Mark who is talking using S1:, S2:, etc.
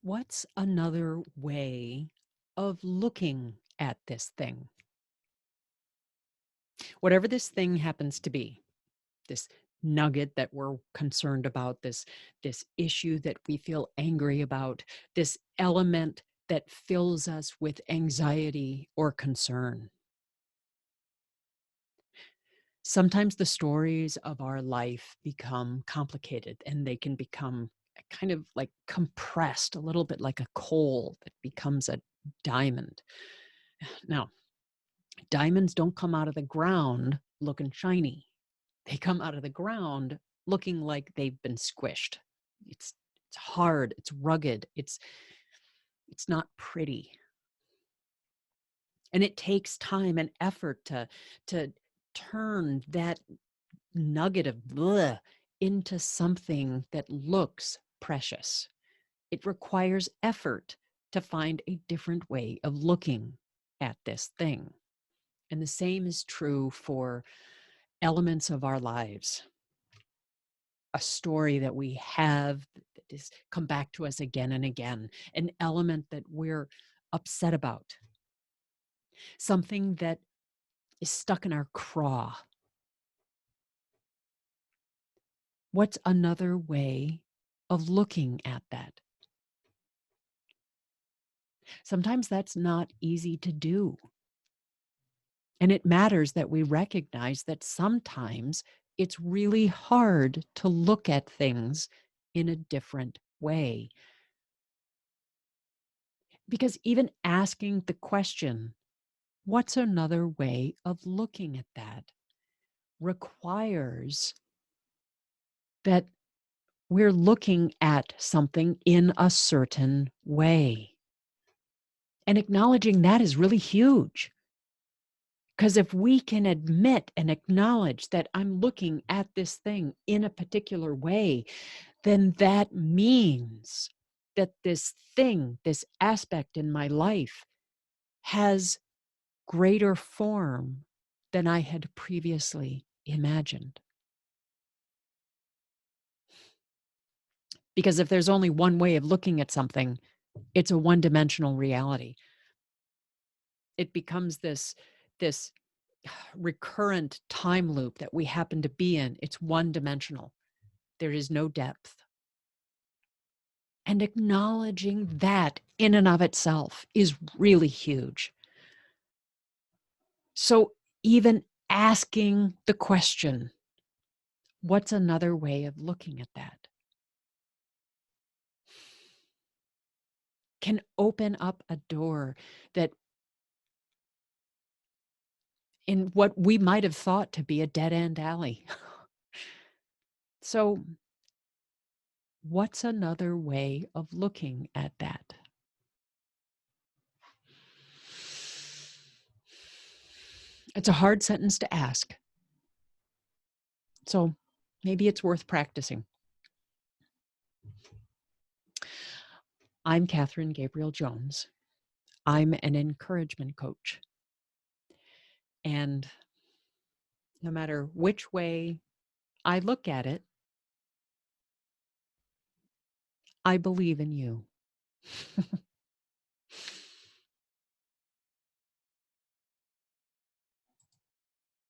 S1: What's another way of looking at this thing? Whatever this thing happens to be, this nugget that we're concerned about, this issue that we feel angry about, this element that fills us with anxiety or concern. Sometimes the stories of our life become complicated and they can become kind of like compressed, a little bit like a coal that becomes a diamond. Now, diamonds don't come out of the ground looking shiny. They come out of the ground looking like they've been squished. It's it's hard, it's rugged, it's not pretty. And it takes time and effort to turn that nugget of bleh into something that looks precious. It requires effort to find a different way of looking at this thing. And the same is true for elements of our lives. A story that we have that is come back to us again and again, an element that we're upset about, something that is stuck in our craw. What's another way of looking at that? Sometimes that's not easy to do. And it matters that we recognize that sometimes it's really hard to look at things in a different way. Because even asking the question, what's another way of looking at that, requires that we're looking at something in a certain way. And acknowledging that is really huge. Because if we can admit and acknowledge that I'm looking at this thing in a particular way, then that means that this thing, this aspect in my life, has greater form than I had previously imagined. Because if there's only one way of looking at something, it's a one-dimensional reality. It becomes this recurrent time loop that we happen to be in. It's one-dimensional. There is no depth. And acknowledging that in and of itself is really huge. So even asking the question, what's another way of looking at that, can open up a door that in what we might have thought to be a dead-end alley. So what's another way of looking at that? It's a hard sentence to ask. So maybe it's worth practicing. I'm Catherine Gabriel-Jones. I'm an encouragement coach. And no matter which way I look at it, I believe in you.